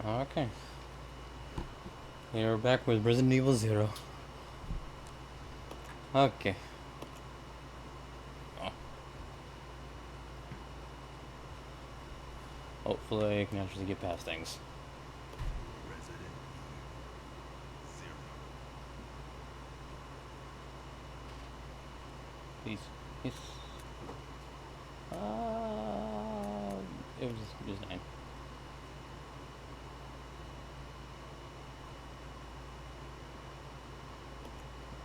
Okay. We're back with Resident Evil Zero. Okay. Oh. Hopefully I can actually get past things. Resident Evil 0. Please. Please. It was 9.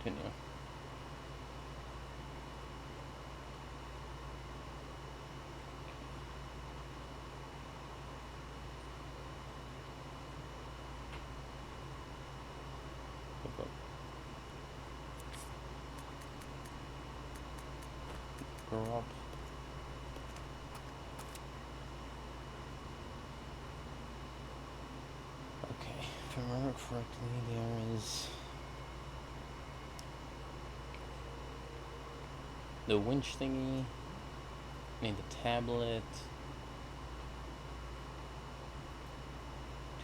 Continue. Go, go. Grow up. Okay. If I remember correctly, there is the winch thingy. I mean the tablet.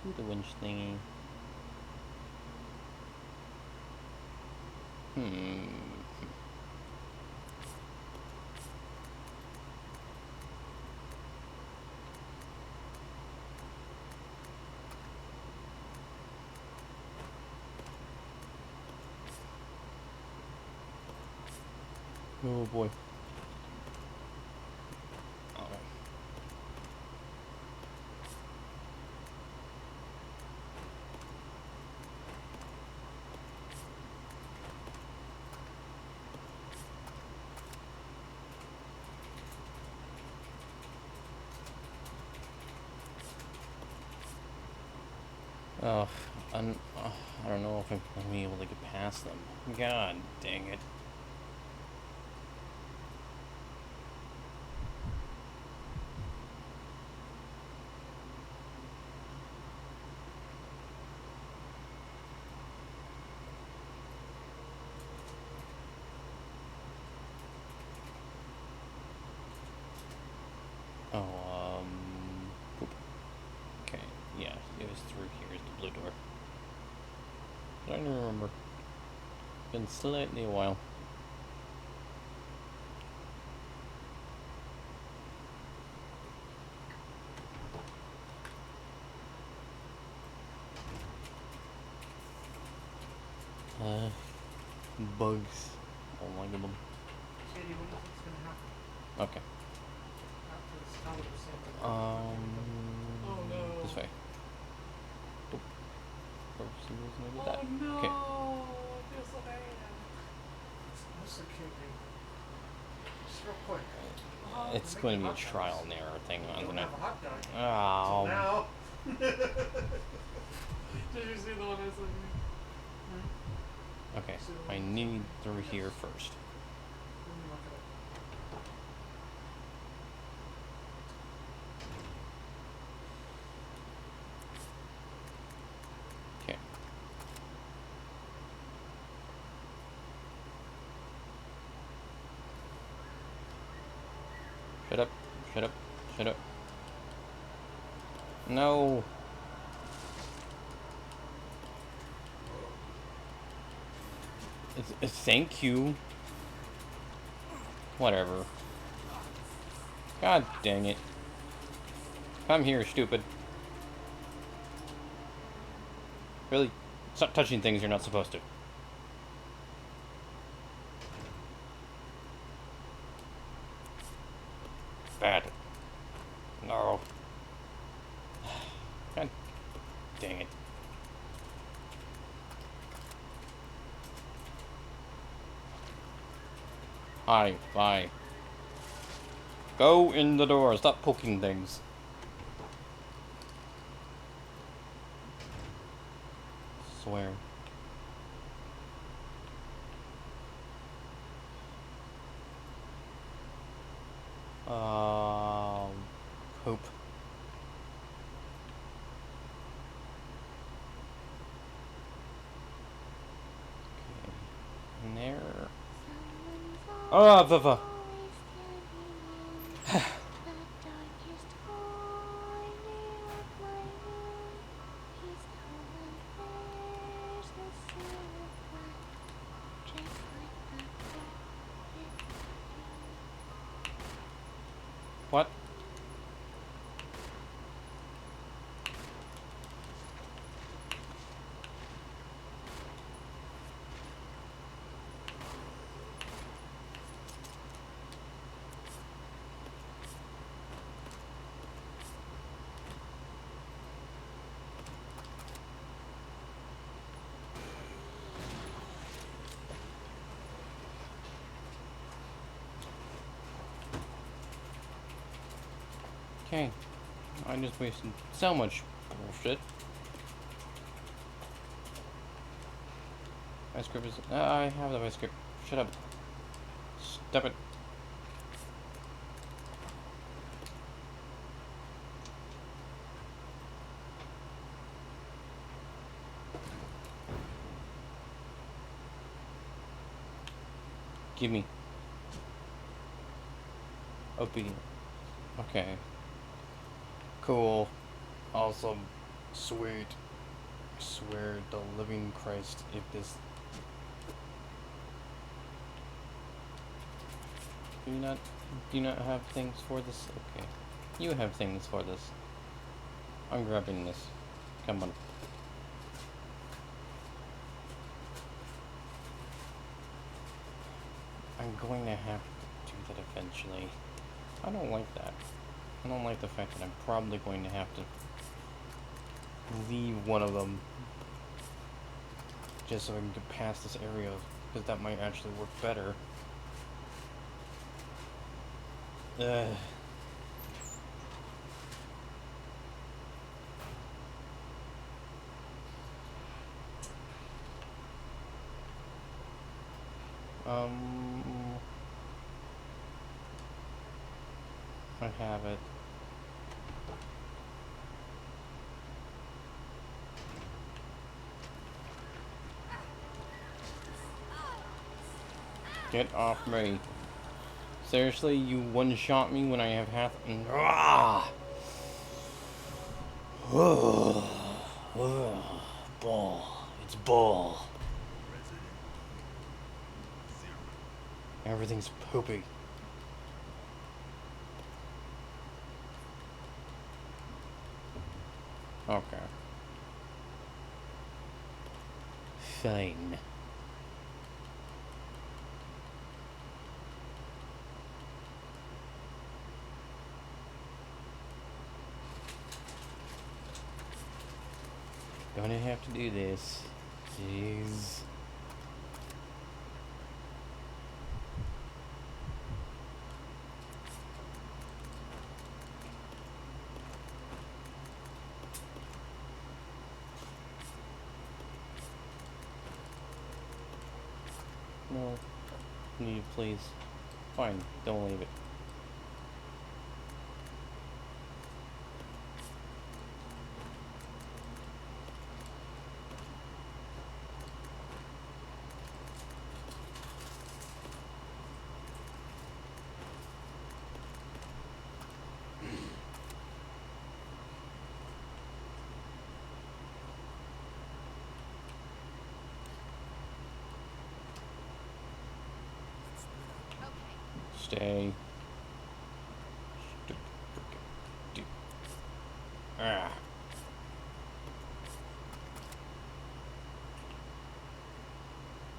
To the winch thingy. Oh boy. Oh. Oh, I don't know if I'm gonna be able to get past them. God dang it. Oh, poop. Okay, yeah, it was through here is the blue door. I don't even remember. Been slightly a while. Uh, bugs. Oh my god. Katie, what do you think's gonna happen Okay. after this tower was saved? Oh This no. way. Boop. First, he was gonna do Oh that. no. Okay. I feel so bad. Listen, Katie. Just real quick. It's We're going making to be a hot trial dogs. and error thing, We isn't don't it? have a hot dog. Oh. So now. Did you see the one I sent you? Okay, I need through here first. Let me look it up. Okay. Shut up. Shut up. Shut up. No. Thank you. Whatever. God dang it. Come here, stupid. Really? Stop touching things you're not supposed to. Bad. No. God dang it. Hi, bye. Go in the door. Stop poking things. Swear. Hope. Okay. And there. Oh, the. Okay. I just wasted so much bullshit. My script is. I have the my script. Shut up. Stop it. Give me. Obedient. Okay. Cool. Awesome. Sweet. I swear the living Christ, if this... Do you not have things for this? Okay. You have things for this. I'm grabbing this. Come on. I'm going to have to do that eventually. I don't like that. I don't like the fact that I'm probably going to have to leave one of them just so I can get past this area, because that might actually work better. I have it. Get off me. Seriously, you one-shot me when I have half... Ah! Bull. It's bull. Resident Evil 0. Everything's poopy. Okay. Fine. Gonna have to do this. Jeez. No. Leave, please. Fine, don't leave it. Stay. Stupid freaking dude. Ah.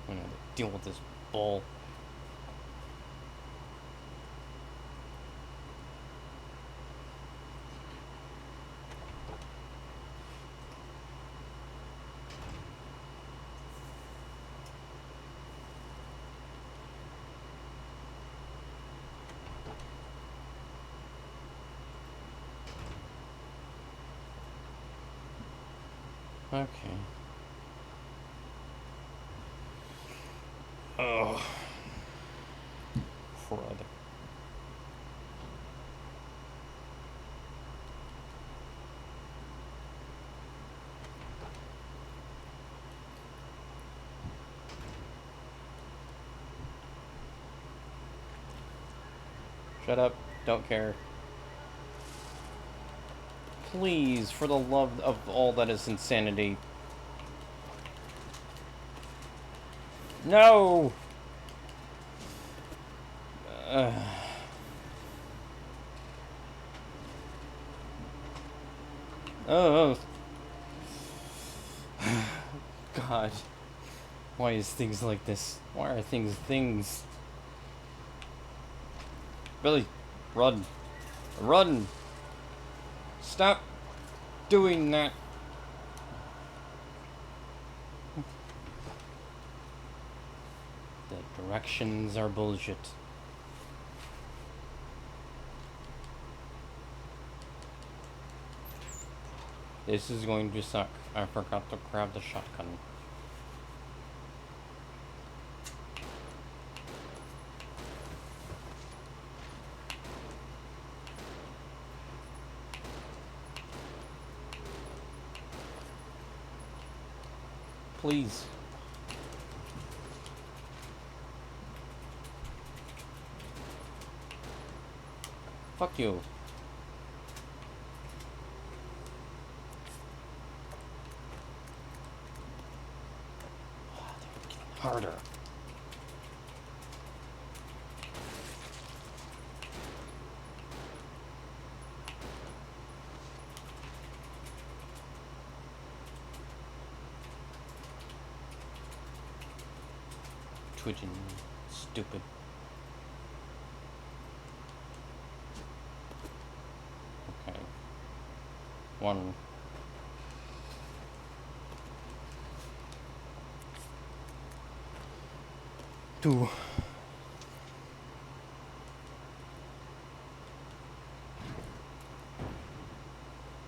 I'm gonna have to deal with this bull. Okay. Oh. Crud. Shut up. Don't care. Please, for the love of all that is insanity. No! Oh. God. Why is things like this? Why are things things? Billy, run. Run! Stop doing that. The directions are bullshit. This is going to suck. I forgot to grab the shotgun. Please. Fuck you. They're getting harder. Twitching. Stupid. Okay. One. Two.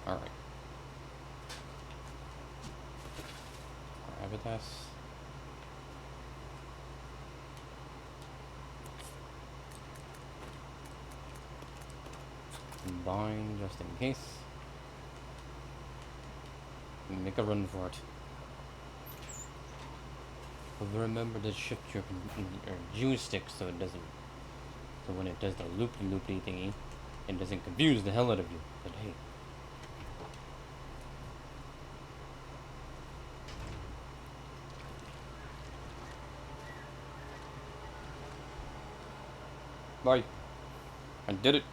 Alright. Gravitas. Combine just in case. Make a run for it. But remember to shift your joystick so it doesn't. So when it does the loopy thingy, it doesn't confuse the hell out of you. But hey. Bye. I did it.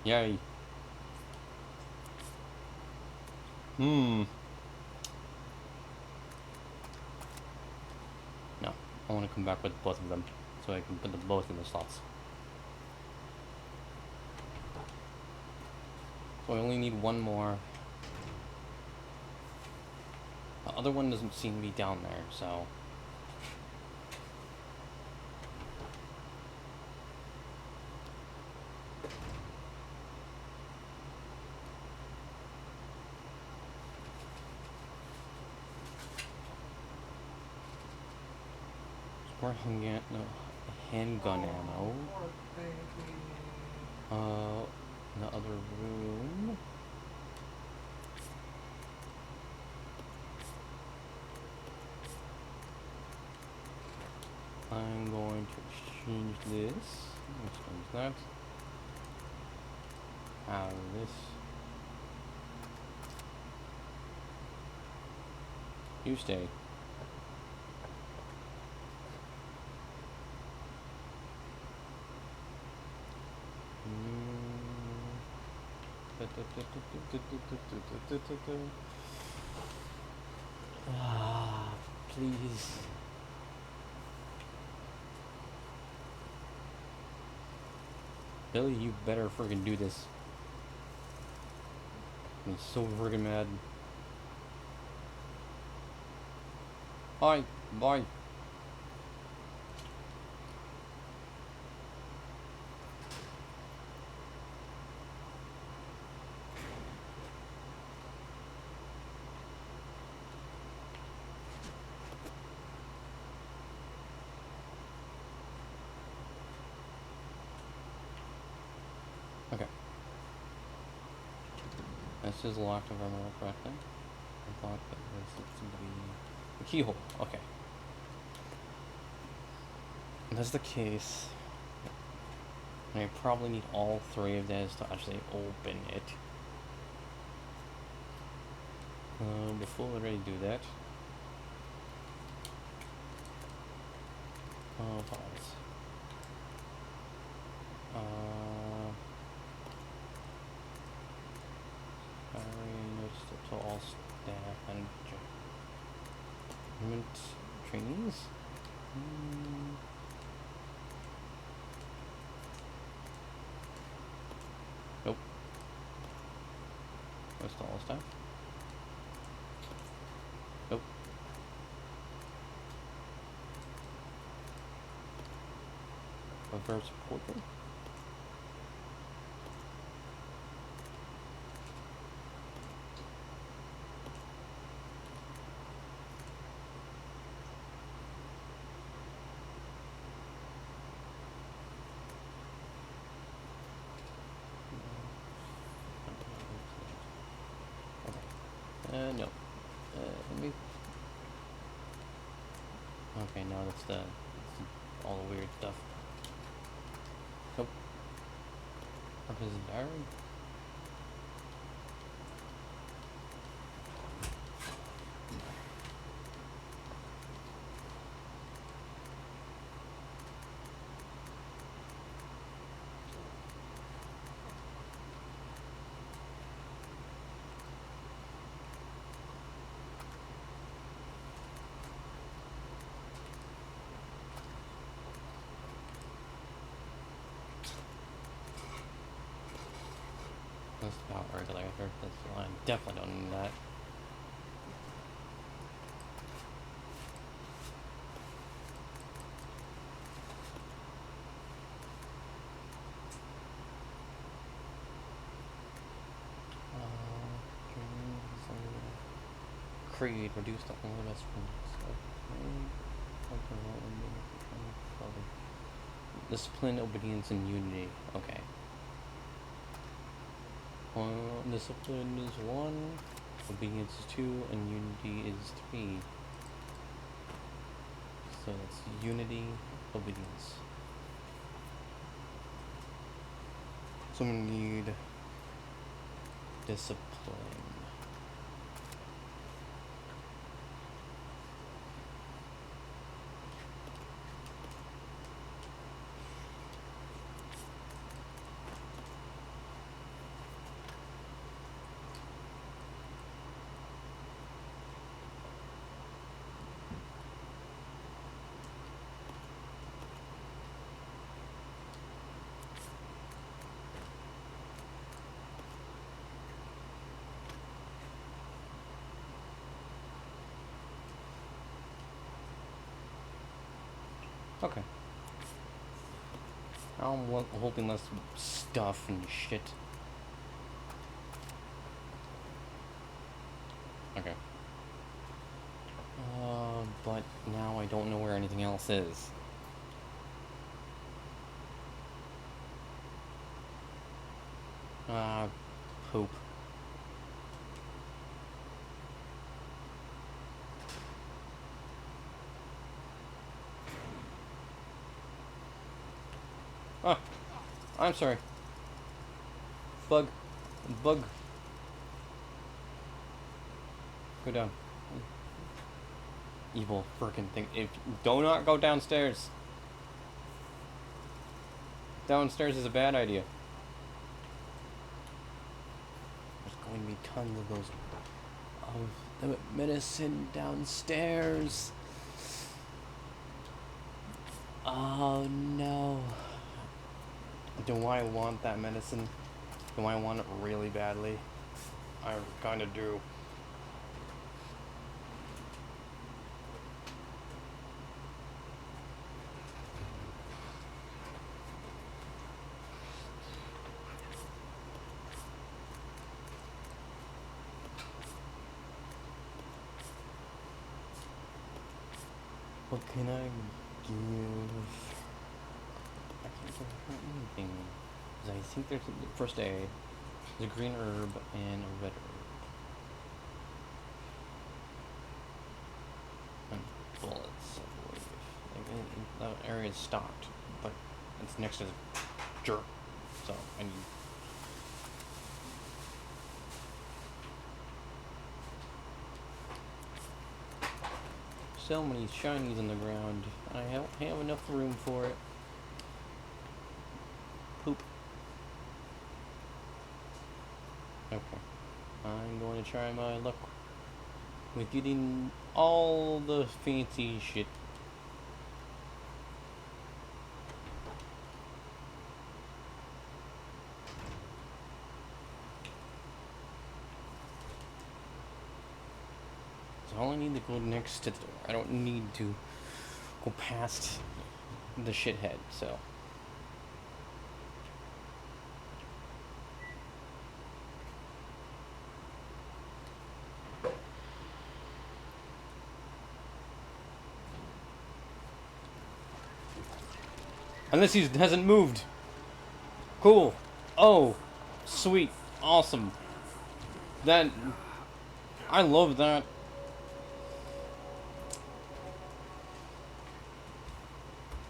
Yay. No. I want to come back with both of them so I can put them both in the slots. So I only need one more. The other one doesn't seem to be down there, so... More handgun ammo. Poor baby. In the other room. I'm going to exchange this. Exchange that. Have this. You stay. Ah, please. Billy, you better friggin' do this. I'm so friggin' mad. Bye. Bye. Okay. This is locked, if I remember correctly. I thought that was somebody... The keyhole. Okay. If that's the case, I probably need all three of those to actually open it. Before I already do that. Pause. To all staff and government trainees. Nope. That's to all staff. Nope. Reverse portrait. No. Let me. Okay, no, that's all the weird stuff. Nope. Purpose diary. That's about regular. That's the line. Definitely don't need that. Creed, reduce the only best friends. Discipline, obedience, and unity. Okay. Discipline is 1, obedience is 2, and unity is 3. So that's unity, obedience. So we need discipline. Okay. I'm hoping less stuff and shit. Okay. But now I don't know where anything else is. Poop. Oh, I'm sorry. Bug. Bug. Go down. Evil frickin' thing. Do not go downstairs. Downstairs is a bad idea. There's going to be tons of those of the medicine downstairs. Oh no. Do I want that medicine? Do I want it really badly? I kinda do. What can I give? I can't give her anything. Because I think there's first aid. There's a green herb and a red herb. And bullets, I believe. Like, that area is stocked, but it's next to the jerk. So I need. So many shinies on the ground. I don't have enough room for it. Poop. Okay. I'm going to try my luck with getting all the fancy shit. So all I need to go next to the door. I don't need to go past the shithead, so Unless he hasn't moved. Cool. Oh, sweet. Awesome. That... I love that.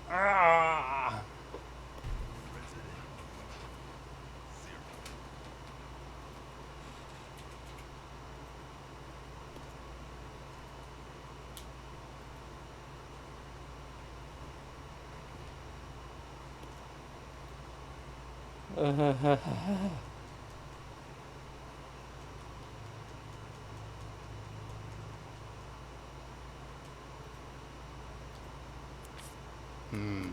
Ah! Resident Evil 0. Hmm.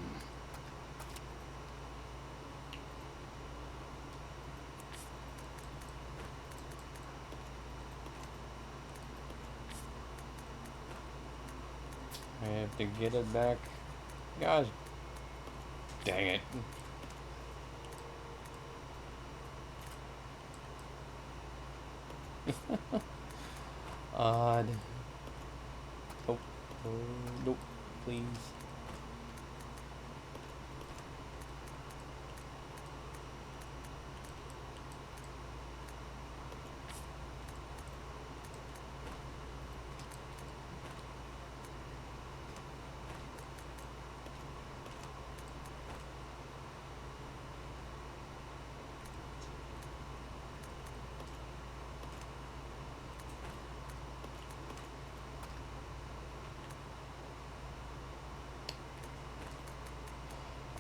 I have to get it back. Gosh. Dang it. Odd. Oh, oh, nope, please.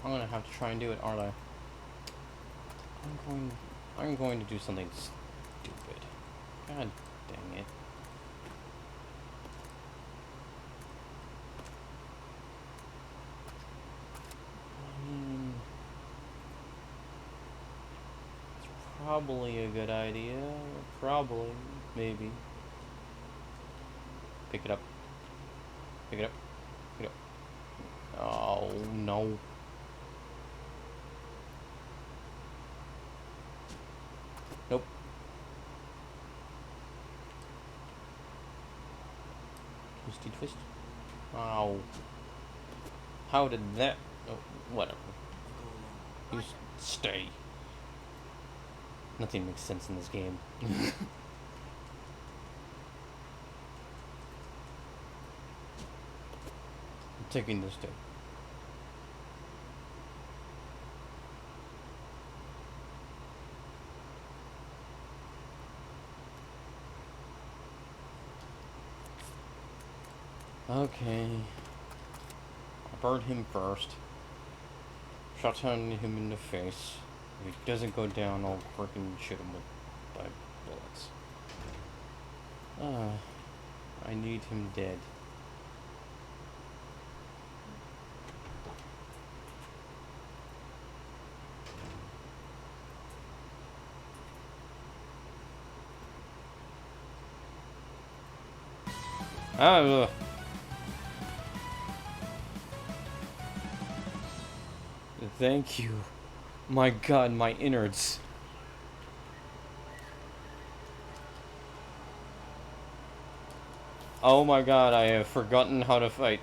I'm gonna have to try and do it, aren't I? I'm going to do something stupid. God dang it. I mean, it's probably a good idea. Probably. Maybe. Pick it up. Pick it up. Pick it up. Oh, no. Nope. Twisty twist. Ow. How did that... Oh, whatever. You stay. Nothing makes sense in this game. I'm taking this too. Okay. I burned him first. Shot on him in the face. If he doesn't go down, I'll freaking shoot him with 5 bullets. I need him dead. Ah, thank you. My god, my innards. Oh my god, I have forgotten how to fight.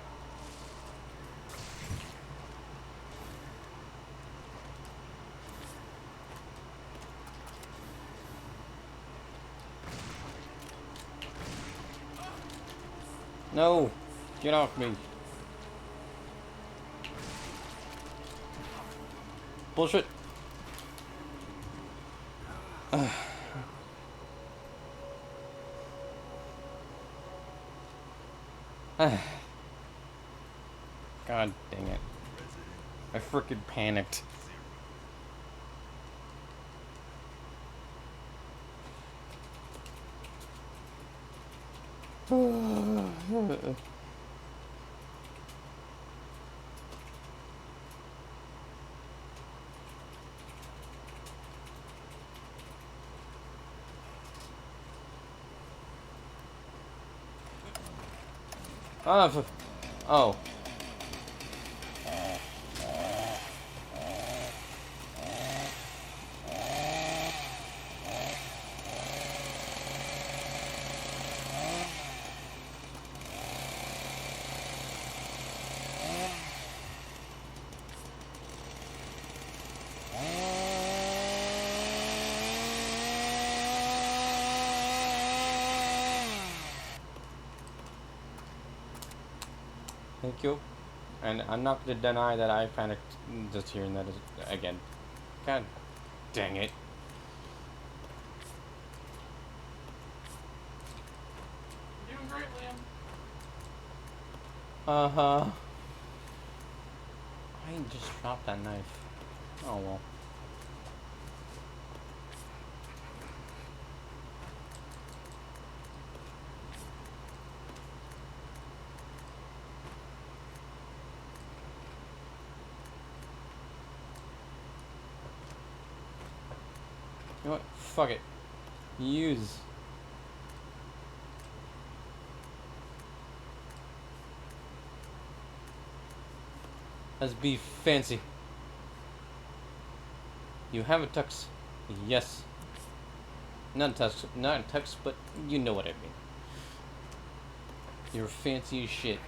No! Get off me. Bullshit. God dang it. I frickin' panicked. Oh. Thank you. And I'm not going to deny that I panicked just hearing that again. God dang it. You're doing great, Liam. Uh-huh. I just dropped that knife. Oh well. You know what? Fuck it. Use. Let's be fancy. You have a tux. Yes. Not a tux, not a tux, but you know what I mean. You're fancy as shit.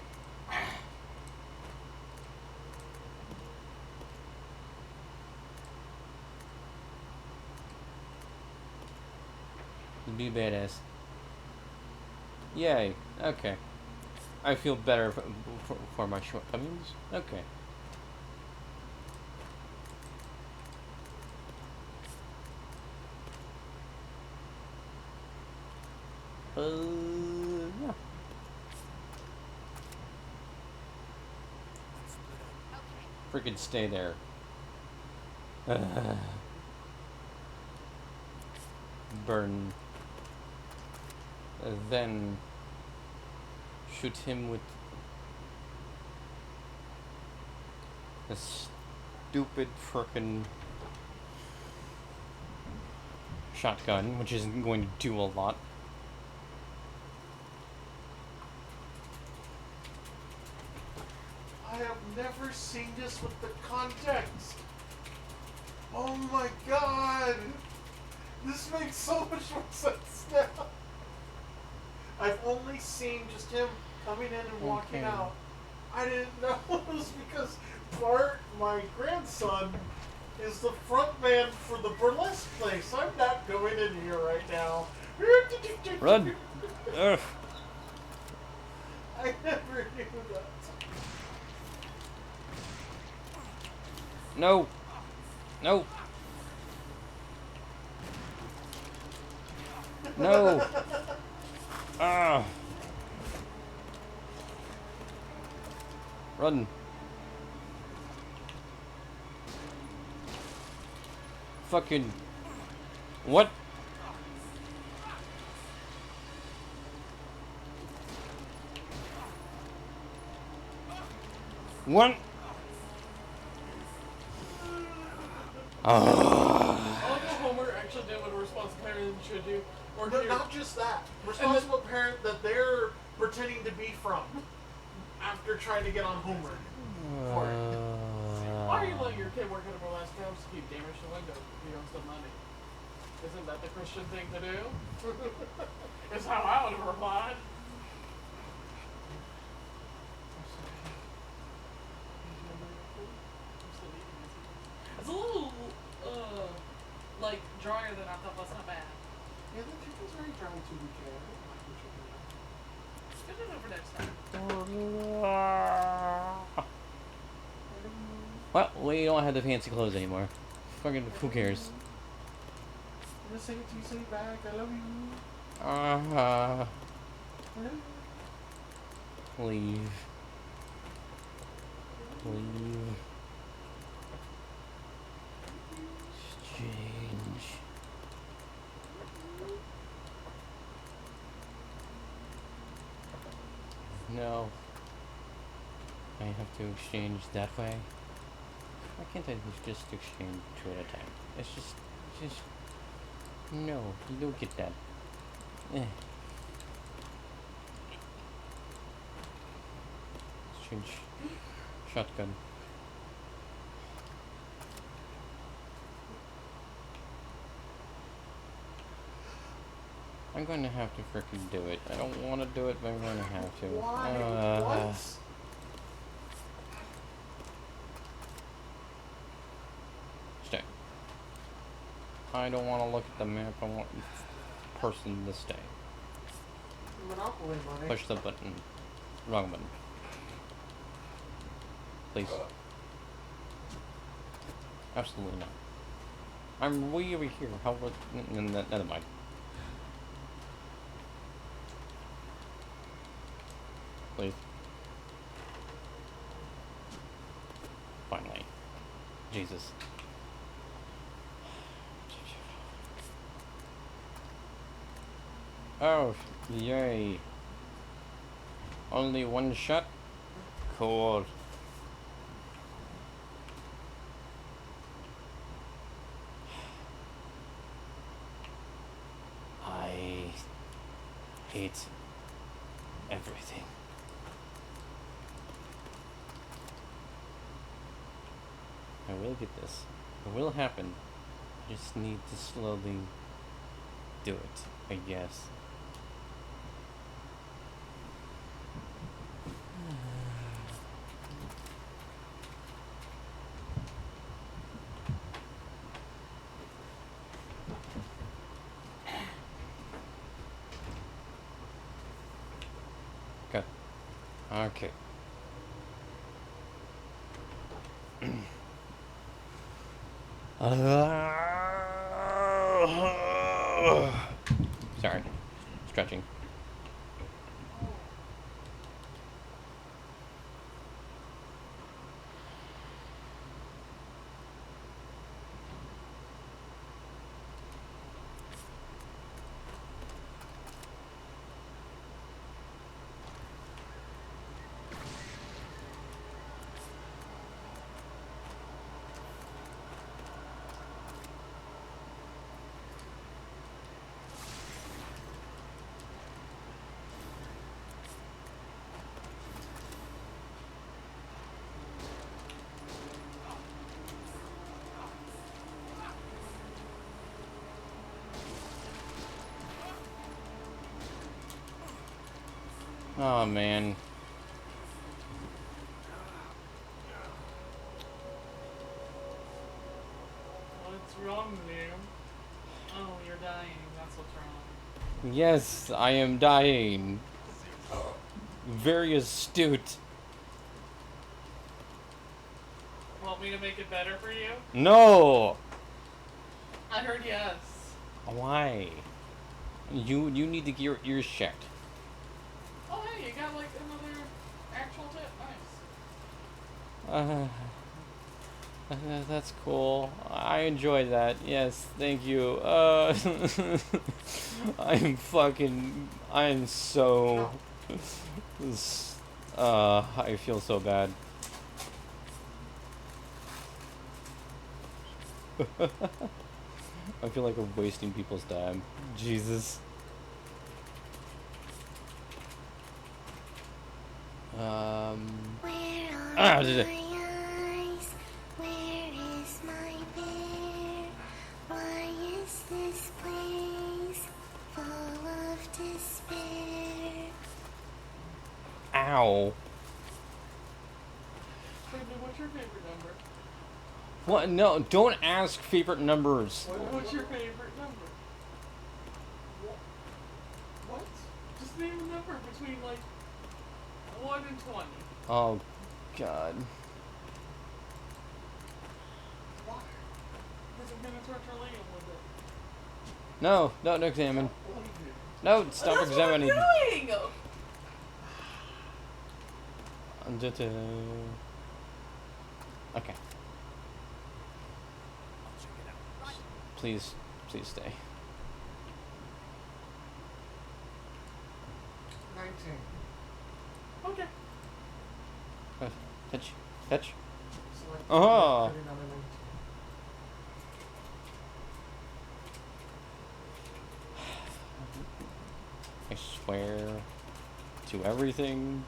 You be badass. Yay. Okay. I feel better for my shortcomings. Okay. Yeah. Freaking stay there. Burn. Then shoot him with a stupid frickin' shotgun, which isn't going to do a lot. I have never seen this with the context. Oh my god! This makes so much more sense now. I've only seen just him coming in and walking Okay. out. I didn't know it was because Bart, my grandson, is the front man for the burlesque place. I'm not going in here right now. Run! Ugh. I never knew that. No! No! No! Ah! Run! Fucking... What? What? Ah! I like how Homer actually did what a responsible parent should do. Or No, do. not just that. Responsible parent that they're pretending to be from after trying to get on Homer. For it. Why are you letting your kid work at a burlesque house to keep damage to windows if you don't some money? Isn't that the Christian thing to do? Is how I would have replied. It's a little, like, drier than I thought. That's not bad. Yeah, the chicken's very dry to be fair. I don't like the chicken. Good enough for next time. Well, we don't have the fancy clothes anymore. Fucking, who cares? I'm gonna say it to you, say it back. I love you. Leave. Leave. Exchange. No. I have to exchange that way. Why can't I just exchange two at a time? It's just, no, you don't get that. Eh. Exchange shotgun. I'm going to have to frickin' do it. I don't want to do it, but I'm going to have to. Why? What? Stay. I don't want to look at the map. I want person to stay. Monopoly money. Push the button. Wrong button. Please. Absolutely not. I'm way over here. How would... Never mind. Please. Finally. Jesus. Oh, yay. Only one shot? Cool. I hate everything. I will get this. It will happen. I just need to slowly do it, I guess. Okay. Okay. Sorry. Stretching. Oh man. What's wrong, Liam? Oh, you're dying. That's what's wrong. Yes, I am dying. Very astute. Want me to make it better for you? No! I heard yes. Why? You need to get your ears checked. Oh, hey, you got like another actual tip. Nice. That's cool. I enjoy that. Yes, thank you. I'm so... I feel so bad. I feel like I'm wasting people's time. Jesus. Where are Did it. my eyes? Where is my bear? Why is this place full of despair? Ow. Brandon, what's your favorite number? What? No, don't ask favorite numbers. What's your favorite number? What? Just name a number between like 1 and 20. Oh, God. Why? Because I'm gonna torture Liam with it. No, don't examine. No, stop That's examining. What I'm doing! Okay. Please stay. 19. Okay. Touch. So like, Oh. put another 19. I swear to everything.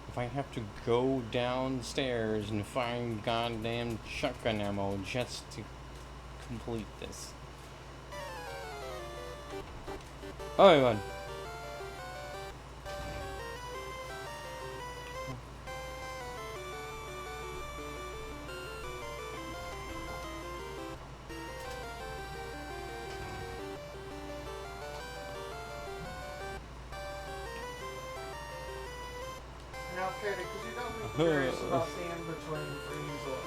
If I have to go downstairs and find goddamn shotgun ammo just to complete this. Oh, my God. Now, Katie, curious about the in between for Isla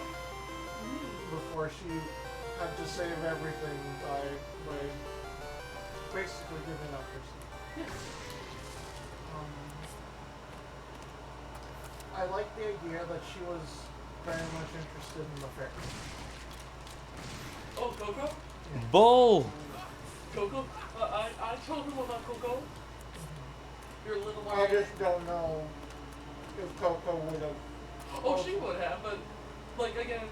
before she had to save everything by basically giving up herself. Yes. I like the idea that she was very much interested in the fairy. Oh, Coco? Bull! Coco? I told him about Coco. Your little I just don't know if Coco would have. Oh, she would have, but, like, again,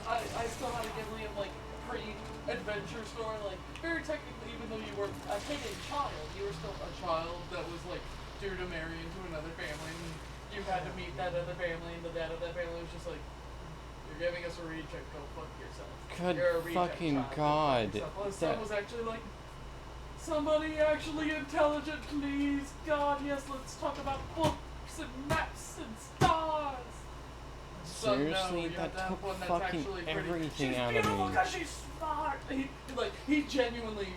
I still had to give Liam, like, pre-adventure story, like, very technically, even though you were a hidden child, you were still a child that was, like, due to marry into another family, and you had to meet that other family, and the dad of that family was just like, you're giving us a reject, go fuck yourself. Good You're a reject fucking child, go fuck God. yourself. Well, his son That- was actually like, somebody actually intelligent, please. God, yes, let's talk about books and maps and stars. So, no, Seriously, you have that to have took one that's fucking actually pretty. everything She's out of beautiful me. because she's smart. He genuinely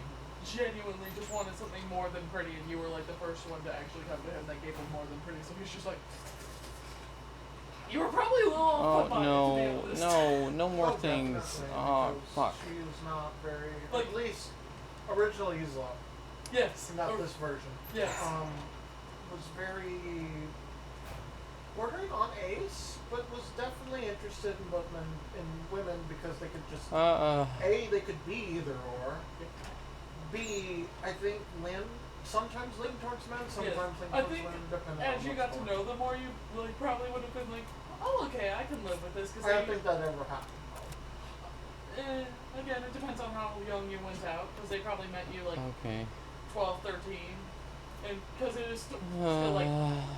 just wanted something more than pretty, and you were like the first one to actually come to him that gave him more than pretty. So he's just like, you were probably a little Oh off put by it, to be no, honest. no more Oh, things. definitely, Oh because fuck. She was not very. Like- At least original Isla, Yes. not or- this version. Yes. Was very bordering on ace, but was definitely interested in women because they could just A, they could be either or. B, I think sometimes lean towards men, sometimes lean I towards think women, depending as on you what's got to going know them more, you like probably would have been like, oh, okay, I can live with this. Cause I don't think that ever happened. again, it depends on how young you went out, because they probably met you like Okay. 12, 13. And because it is still like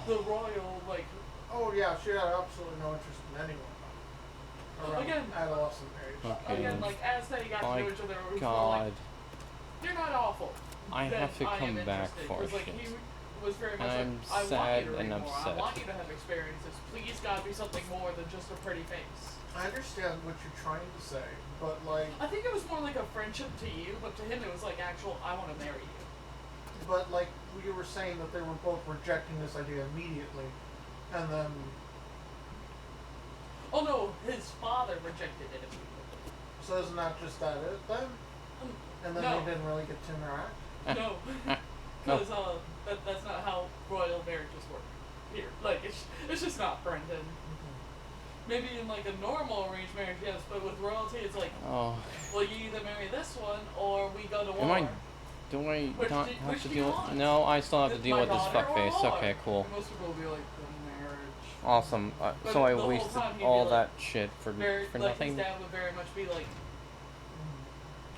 the royal, like, Oh yeah, she had absolutely no interest in anyone. Around Again- adolescent age. Okay. again, like as they got to My know each other, it was more God. like, you're not awful. I then have to I am come back interested. for 'Cause, like, shit. he was very much I'm like, I want sad you to and read more. I upset. want you to have experiences. Please, God, be something more than just a pretty face. I understand what you're trying to say, but like, I think it was more like a friendship to you, but to him it was like actual, I want to marry you. you were saying that they were both rejecting this idea immediately, and then Oh no, his father rejected it immediately. so isn't that just that it then? And then No. they didn't really get to interact. No, because that's not how royal marriages work here. Like it's just not, Brendan. Maybe in like a normal arranged marriage, yes, but with royalty, it's like, Oh, well, you either marry this one or we go to war. am I? Do I Which not do- have which to do you deal with? want? No, I still have to deal My with this daughter or fuckface. war? Okay, cool. Most people will be like, the marriage. Awesome. But So I the whole wasted time he'd be all like, that shit for Very, for like nothing. his dad would very much be like,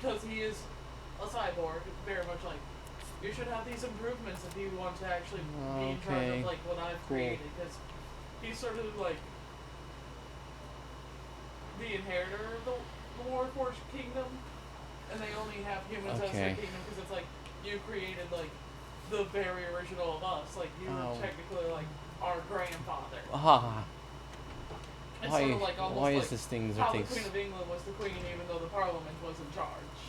because he is a cyborg, very much like, you should have these improvements if you want to actually be in charge Okay, of like what I've cool. created, because he's sort of like the inheritor of the Warforged kingdom, and they only have humans as their Okay. kingdom because it's like you created like the very original of us, like you Oh. were technically like our grandfather. Ah, It's why? sort of like almost Why like is this things how or the things? Queen of England was the queen even though the Parliament was in charge.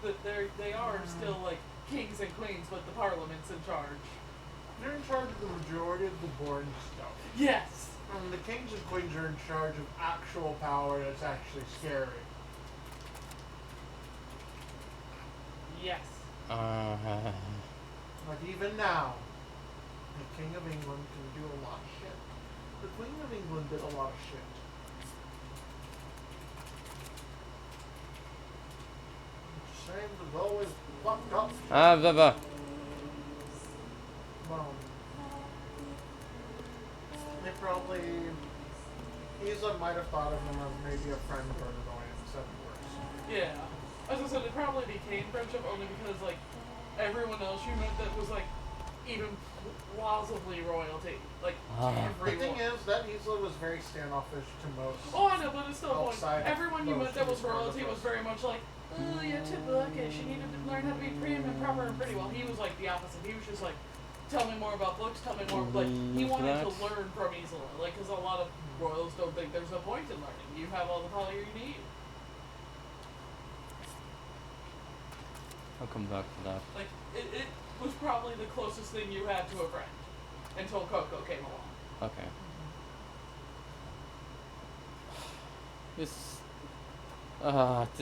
That they are still like kings and queens, but the Parliament's in charge. They're in charge of the majority of the boring stuff. Yes. And the kings and queens are in charge of actual power that's actually scary. Yes. Like even now, the King of England can do a lot of shit. The Queen of England did a lot of shit. Same as always fucked up. Blah, blah. They probably Isa might have thought of him as maybe a friend for the going instead of worse. Yeah. As I said, it probably became friendship only because like everyone else you met that was like even plausibly royalty. Like Ah. The everyone. thing is that Isla was very standoffish to most. Oh, I know, but it's still a point. Outside Everyone you those met that was who were royalty the was very much like, oh, you're too bookish. You need to learn how to be prim and proper and pretty. Well, he was like the opposite. He was just like, tell me more about books. Tell me more. Like he Believe wanted to that? learn from Isola. Like, because a lot of royals don't think there's no point in learning. You have all the power you need. I'll come back to that. Like it was probably the closest thing you had to a friend until Coco came along. Okay. This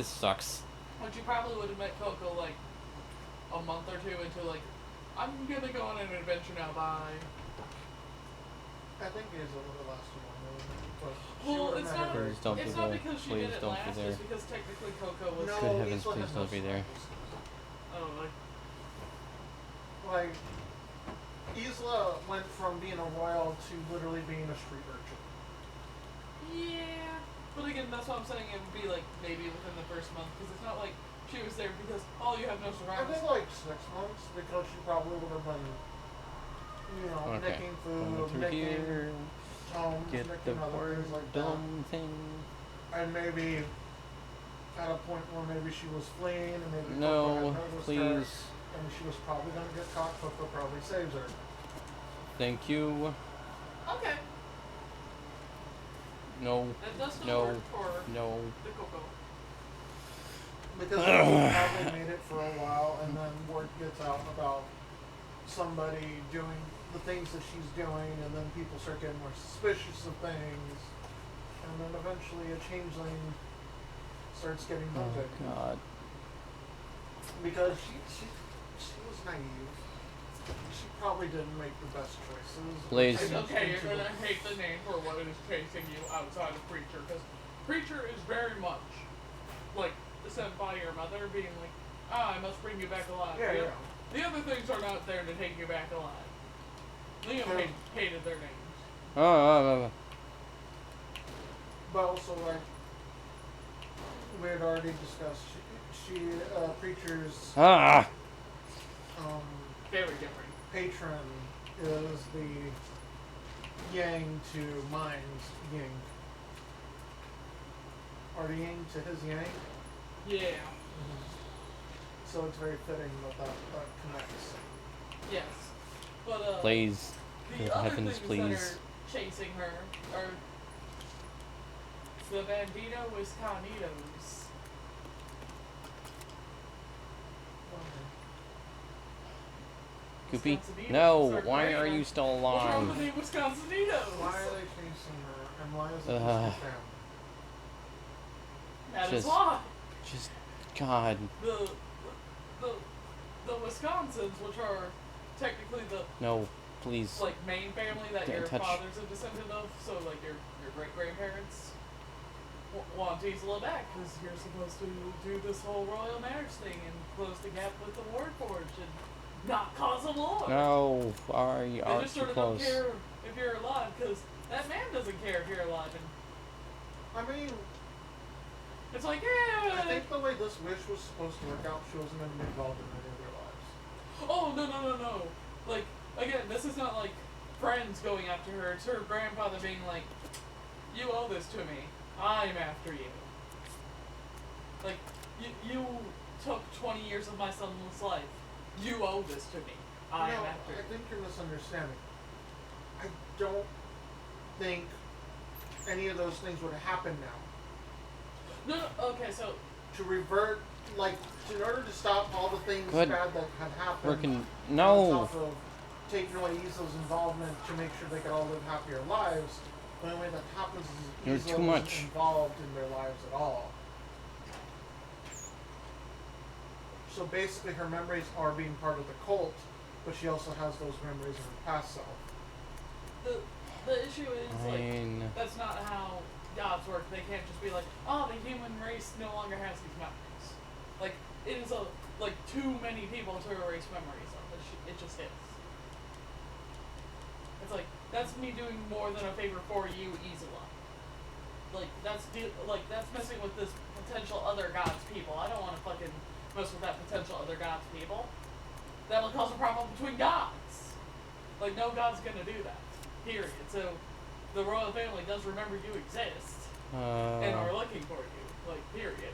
sucks. But you probably would have met Coco like a month or two into like, I'm gonna go on an adventure now, bye. I think Hazel would have lasted longer than that, but she Well, would've it's met not. her. Please don't be It's not there. because she Please didn't don't be last. there. It's because technically Coco was. No, Good heavens, Isla please had don't no be there. Oh, like. Like, Isla went from being a royal to literally being a street urchin. Yeah. But again, that's what I'm saying. It would be like maybe within the first month because it's not like she was there because oh you have no I survivors. think like 6 months because she probably would have been, you know, Okay. nicking Going food, through nicking here. homes, Get the nicking other word things like that. done thing. And maybe at a point where maybe she was fleeing and maybe Coco No, had noticed her, please. and she was probably going to get caught. Coco probably saves her. Thank you. Okay. No, That does still no, work for no. the Coco. Because they probably made it for a while, and then word gets out about somebody doing the things that she's doing, and then people start getting more suspicious of things, and then eventually a changeling starts getting Oh hunted. God. Because she was naive. She probably didn't make the best choices. Please. It's Taking okay, into you're gonna the- hate the name for what is chasing you outside of Preacher, because Preacher is very much like sent by your mother, being like, I must bring you back alive. Yeah, the, yeah. the other things are not there to take you back alive. Liam Yeah. hated their names. Oh, But also, like, we had already discussed, Preacher's ah. Very different. patron is the yang to Mind's yin. Or the yang to his yang. Yeah. So it's very fitting that connects. Yes. But Please. the Good other heavens, things please. that are chasing her are the Bandito Wisconitos. Goopy. Wisconsinitos No. are Why great. are you still What's wrong with alive? the Wisconsinitos? Why are they chasing her? And why is it just Ugh. the family? That is Just- why. Just God. The Wisconsins, which are technically the No. Please. like main family that Don't your touch. father's a descendant of, so like your great grandparents want Isla back because you're supposed to do this whole royal marriage thing and close the gap with the Warforged and not cause a war. No. Are They are just too sort of don't close. care if you're alive because that man doesn't care if you're alive, and I mean, it's like I yeah. think the way this wish was supposed to work out, she wasn't going to be involved in any of their lives. Oh no! Like again, this is not like friends going after her. It's her grandfather being like, "You owe this to me. I'm after you." Like you took 20 years of my son's life. You owe this to me. I am No, after I you. think you're misunderstanding. I don't think any of those things would have happened now. No, okay, so To revert, like, in order to stop all the things Good. bad that had happened, Working. on No. top of taking away Iso's involvement to make sure they could all live happier lives, the only way that happens is You're Iso too isn't much. involved in their lives at all. So basically, her memories are being part of the cult, but she also has those memories in her past self. the issue is like Fine. that's not how gods work. They can't just be like, oh, the human race no longer has these memories. Like it is like too many people to erase memories of. It just is. It's like that's me doing more than a favor for you, Isla. Like that's messing with this potential other gods people. I don't want to fucking mess with that potential other gods people. That'll cause a problem between gods. Like no god's gonna do that. Period. So the royal family does remember you exist and are looking for you. Like period.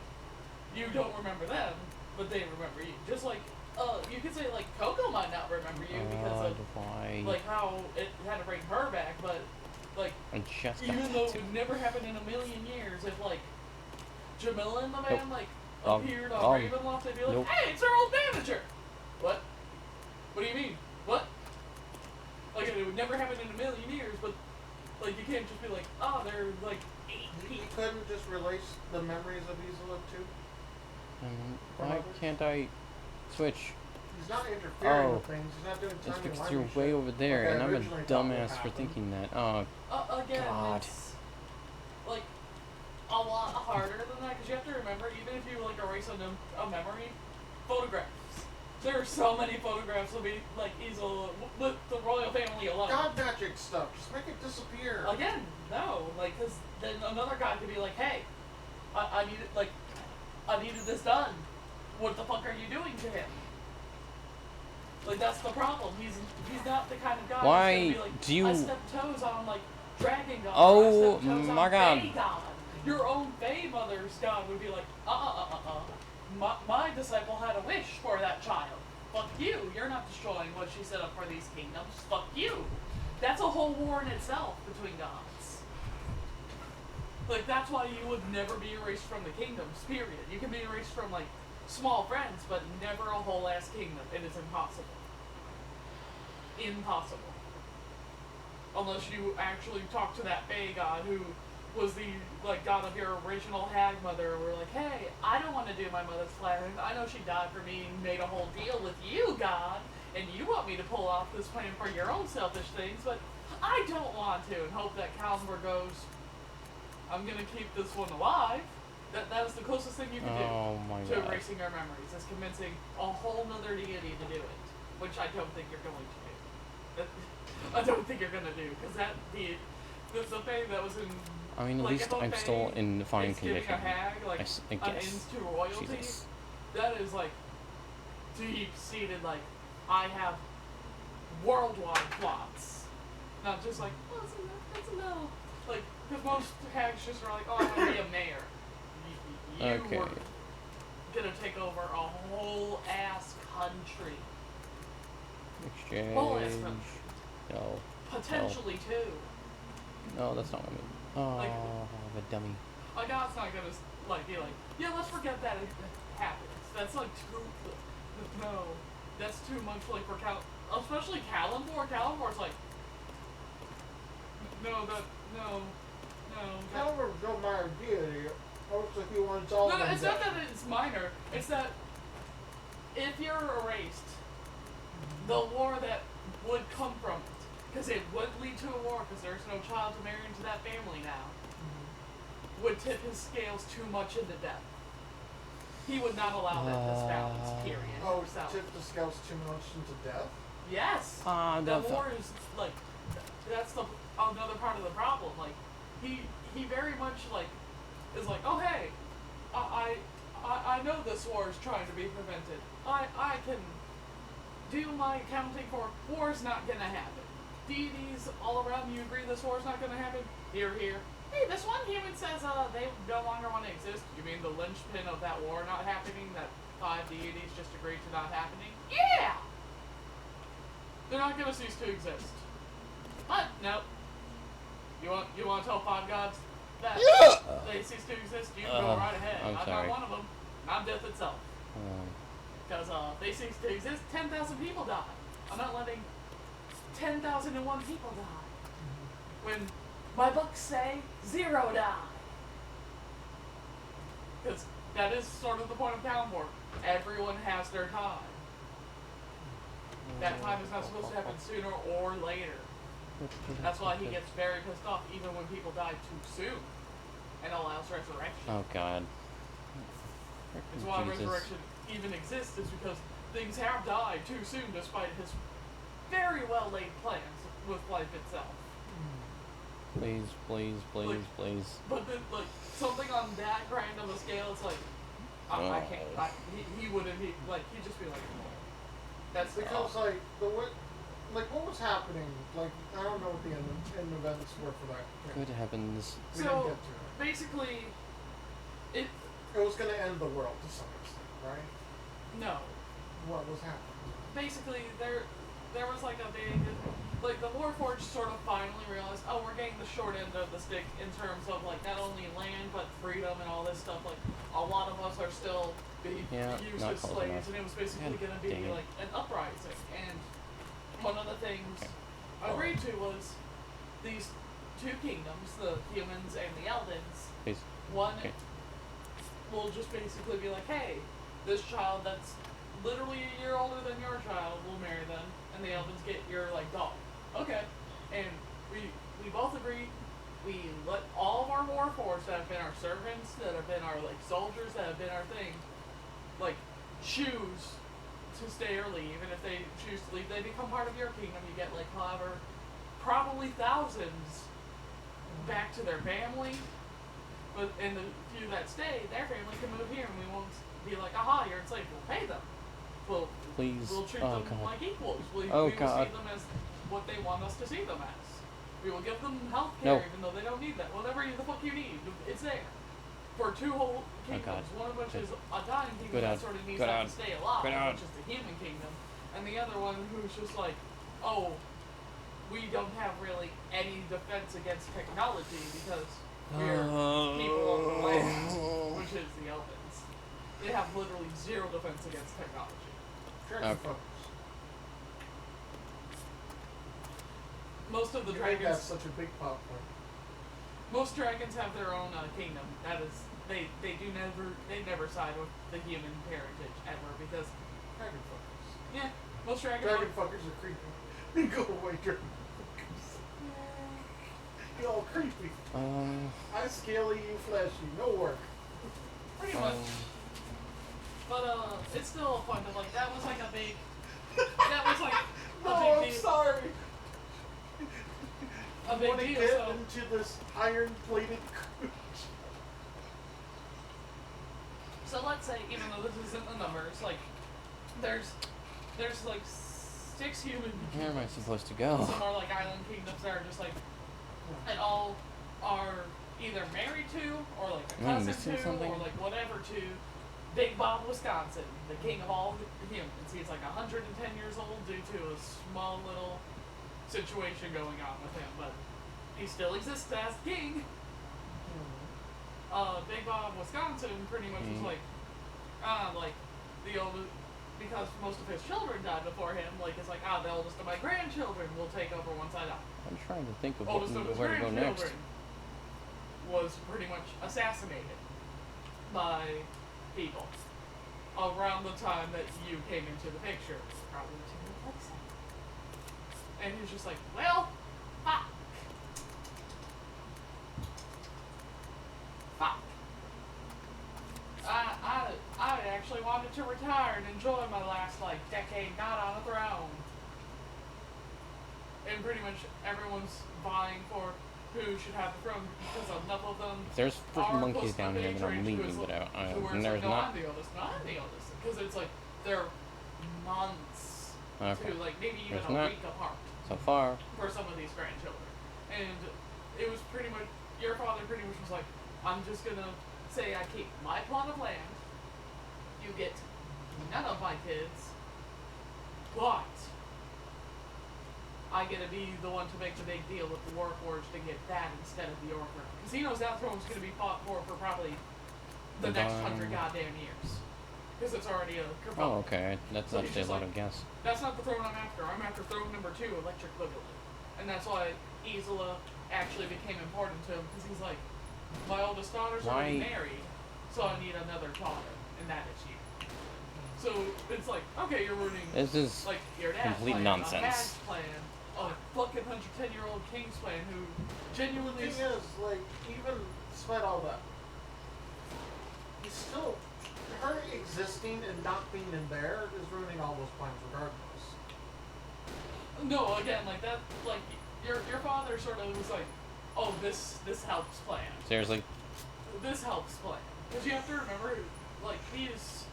You don't remember them, but they remember you. Just like you could say like Coco might not remember you because of Why? like how it had to bring her back, but like I just even got though to. it would never happen in a million years, if like Jamila and the man like Um, appeared on Ravenloft, they'd be like, nope. "Hey, it's our old manager." What? What do you mean? What? Like it would never happen in a million years, but like you can't just be like, "Oh, they're like 8 feet couldn't just release the memories of Isola too? Or Why others? can't I switch? He's not interfering Oh. with things. He's not doing That's timey because wimey you're shit. way over there, like I and I'm a originally thought would dumbass for happen. thinking that. Oh, Again, God. it's like a lot harder than that because you have to remember, even if you like erase a memory, photographs. There are so many photographs of me like Isola with the royal family alone. God magic stuff. Just make it disappear. Again, no, like, cause then another guy could be like, hey, I needed I needed this done. What the fuck are you doing to him? Like that's the problem. He's not the kind of guy Why who's gonna be like, do you- I stepped toes on like Dragon God. Oh, or I stepped toes my on God. Fae God. Your own Fae mother's God would be like, my disciple had a wish for that child. Fuck you. You're not destroying what she set up for these kingdoms. Fuck you. That's a whole war in itself between gods. Like, that's why you would never be erased from the kingdoms, period. You can be erased from, like, small friends, but never a whole ass kingdom. It is impossible. Impossible. Unless you actually talk to that Fae god who was the, like, god of your original hag mother, and we're like, hey, I don't want to do my mother's plan. I know she died for me and made a whole deal with you, God, and you want me to pull off this plan for your own selfish things, but I don't want to, and hope that Kalimdor goes, I'm gonna keep this one alive. That is the closest thing you can do oh my to God. erasing our memories, is convincing a whole nother deity to do it, which I don't think you're going to do. I don't think you're gonna do, because the Fae that was in. I mean, at Like, least if a I'm still Fae in fine is giving condition. a hag, like, I an guess. ends to royalty, Jesus. that is, like, deep-seated, like, I have worldwide plots. Not just like, oh, that's a no. Like, because most hags just are like, oh, I want to be a mayor. You Okay. were gonna take over a whole ass country. Exchange. Whole ass country. No. Potentially, too. No, that's not what I mean. Oh, Like- the dummy. Like, God's not gonna, like, be like, yeah, let's forget that it happens. That's, like, too, no. That's too much, like, for especially Kalimdor. Kalimdor's like, no, that. Kalimdor's no minor deity. Also, he wants all No, of them it's not dead. that it's minor. It's that if you're erased, the war that would come from it, because it would lead to a war, because there's no child to marry into that family now, would tip his scales too much into death. He would not allow that disbalance, period. Oh, himself. tip the scales too much into death? Yes. The That's war is like that's the another part of the problem. Like he very much like is like, oh hey, I know this war is trying to be prevented. I can do my accounting for war's not gonna happen. Deities all around you agree this war's not gonna happen. Here. Hey, this one human says they no longer want to exist. You mean the linchpin of that war not happening? That 5 deities just agreed to not happening? Yeah. They're not gonna cease to exist. What? Nope. You want to tell 5 gods that they cease to exist? You can go right ahead. I'm I'm sorry. not one of them. Not death itself. Because they cease to exist, 10,000 people die. I'm not letting 10,001 people die. When my books say 0 die. Because that is sort of the point of Kalimdor. Everyone has their time. That time is not supposed to happen sooner or later. That's why he gets very pissed off even when people die too soon and allows resurrection. Oh God. It's why Jesus. resurrection even exists, is because things have died too soon despite his very well laid plans with life itself. Please. But then, like, something on that grand of a scale, it's like, I can't. He wouldn't. He'd just be like, that's Because what was happening? Like, I don't know what the end events were for that. Good heavens. We didn't So get to it. basically, it It was going to end the world to some extent, right? no. What was happening? Basically, there was like a big, like the Warforged sort of finally realized, oh, we're getting the short end of the stick in terms of like not only land but freedom and all this stuff. Like a lot of us are still being used not as close slaves, enough. and it was basically God going to be dang it. like an uprising. And one of the things Okay. agreed to was these 2 kingdoms, the humans and the Eldens, One Okay. will just basically be like, hey, this child that's literally a year older than your child will marry them, and the elves get your like dog. Okay, and we both agree. We let all of our war force that have been our servants, that have been our like soldiers, that have been our thing, like choose to stay or leave, and if they choose to leave, they become part of your kingdom. You get like however, probably thousands back to their family, but and the few that stay, their family can move here, and we won't be like, aha, you're enslaved. We'll pay them. We'll Please. we'll treat Oh, them God. like equals. Oh, We will God. see them as what they want us to see them as. We will give them health No. care even though they don't need that. Whatever the fuck you need, it's there. For two whole kingdoms, God. one of which Good. is a dying kingdom Good that out. sort of needs Good that out. to stay alive, Good out. which is the human kingdom, and the other one who's just like, oh, we don't have really any defense against technology because we're people of the land, which is the Elvins. They have literally zero defense against technology. Dragon Okay. fuckers. Most of the You made that dragons, such a big popcorn. most dragons have their own kingdom. That is, they never side with the human heritage ever because Dragon fuckers. yeah, most dragons. Dragon fuckers are creepy. Go away, dragon fuckers. You're all creepy. I scaly, you fleshy. No work. Pretty much. But it's still fun to like. That was like a big. That was like a No, big I'm deal. sorry. A I big want to deal. get So into this iron-plated cooch. so let's say even though this isn't the numbers, like there's like 6 human. Where am I supposed to go? Some are like island kingdoms that are just like, and all are either married to or like a Am I cousin missing to something? or like whatever to Big Bob Wisconsin, the king of all the humans. He's like 110 years old due to a small little situation going on with him, but he still exists as king. Big Bob Wisconsin pretty much was like the oldest, because most of his children died before him. Like it's like the oldest of my grandchildren will take over once I die. I'm trying to think of Oldest of his where to go next. grandchildren was pretty much assassinated by people around the time that you came into the picture. Probably to the website. And he's just like, well, fuck. Fuck. I actually wanted to retire and enjoy my last like decade not on a throne. And pretty much everyone's vying for who should have the throne because enough of them If there's are freaking monkeys close down enough here, age then I'm range who leaving. is But who are and like, there's no, not. I'm the oldest. No, I'm the oldest. Because it's like they're months Okay. to like maybe even There's a not. week apart So far. for some of these grandchildren. And it was pretty much your father pretty much was like, I'm just gonna say I keep my plot of land. You get none of my kids, but I get to be the one to make the big deal with the Warforged to get that instead of the Orc throne. Because he knows that throne's going to be fought for probably the next 100 goddamn years. Because it's already a Oh, okay. That's So he's actually a just lot like- of guess. That's not the throne I'm after. I'm after throne number 2, Electric Boogaloo. And that's why Isola actually became important to him, because he's like, my oldest daughter's already Why- married, so I need another daughter, and that is you. So it's like, okay, you're ruining This is like your dad's complete plan, nonsense. a dad's plan, a fucking 110-year-old king's plan who The genuinely thing is, like, even despite all that, he's still, her existing and not being in there is ruining all those plans regardless. no, again, like that, like your father sort of was like, oh, this helps plan. seriously. This helps plan. Because you have to remember, like, he's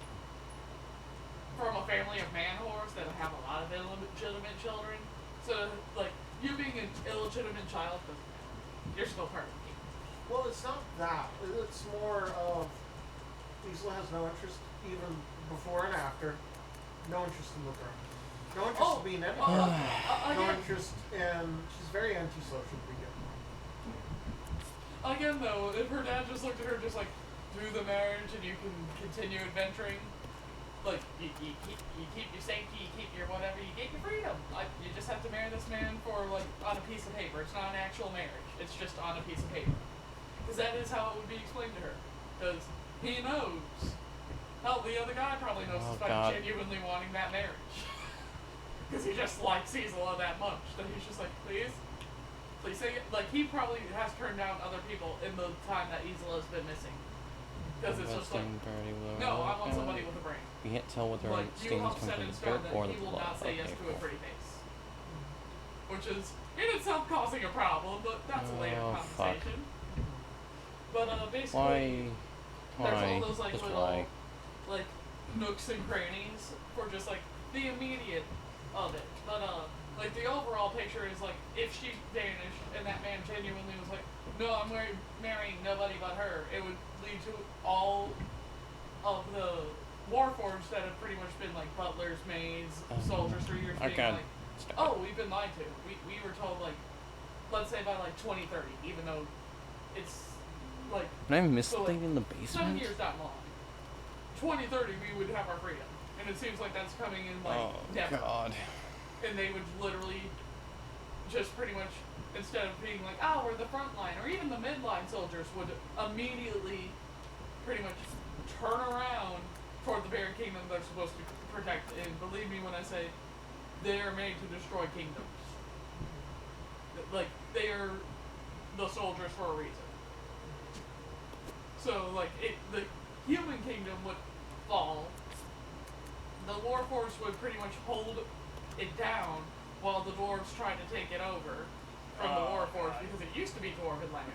from a family of man-whores that have a lot of illegitimate children. So, like, you being an illegitimate child doesn't matter. You're still part of the kingdom. Well, it's not that. It's more of Isla has no interest, even before and after, no interest in the throne. No interest in being anything. No again, interest in, she's very antisocial to begin with. again, though, if her dad just looked at her just like, do the marriage and you can continue adventuring, like, you keep your safety, you keep your whatever, you get your freedom. Like, you just have to marry this man for, like, on a piece of paper. It's not an actual marriage. It's just on a piece of paper. Because that is how it would be explained to her. Because he knows. Hell, the other guy probably knows Oh, despite God. genuinely wanting that marriage. Because he just likes Isla that much. That he's just like, please say it. Like, he probably has turned down other people in the time that Isla's been missing. Because it's just like, no, I want somebody with a brain. You can't tell whether Like, you stains have come set from in the stone dirt that or the he will blood. not say yes Okay, to a cool. pretty face. Which is, in itself, causing a problem, but that's a later Oh, fuck. conversation. But, basically, Why? there's all Why? those, like, Just little, why? like, nooks and crannies for just, like, the immediate of it. But, like, the overall picture is, like, if she vanished and that man genuinely was like, no, I'm marrying nobody but her, it would lead to all of the Warforged that have pretty much been, like, butlers, maids, soldiers for years being Okay. like, oh, we've been lied to. We were told, like, let's say by, like, 2030, even though it's, like, Can I miss So, like, something in the 7 basement? years down the line. 2030, we would have our freedom. And it seems like that's coming in, like, Oh never. God. And they would literally just pretty much, instead of being like, oh, we're the front line, or even the midline soldiers would immediately pretty much turn around toward the very kingdom they're supposed to protect. And believe me when I say they are made to destroy kingdoms. Like, they are the soldiers for a reason. So, like, the human kingdom would fall. The Warforged would pretty much hold it down while the dwarves tried to take it over from the Warforged because it used to be dwarven land.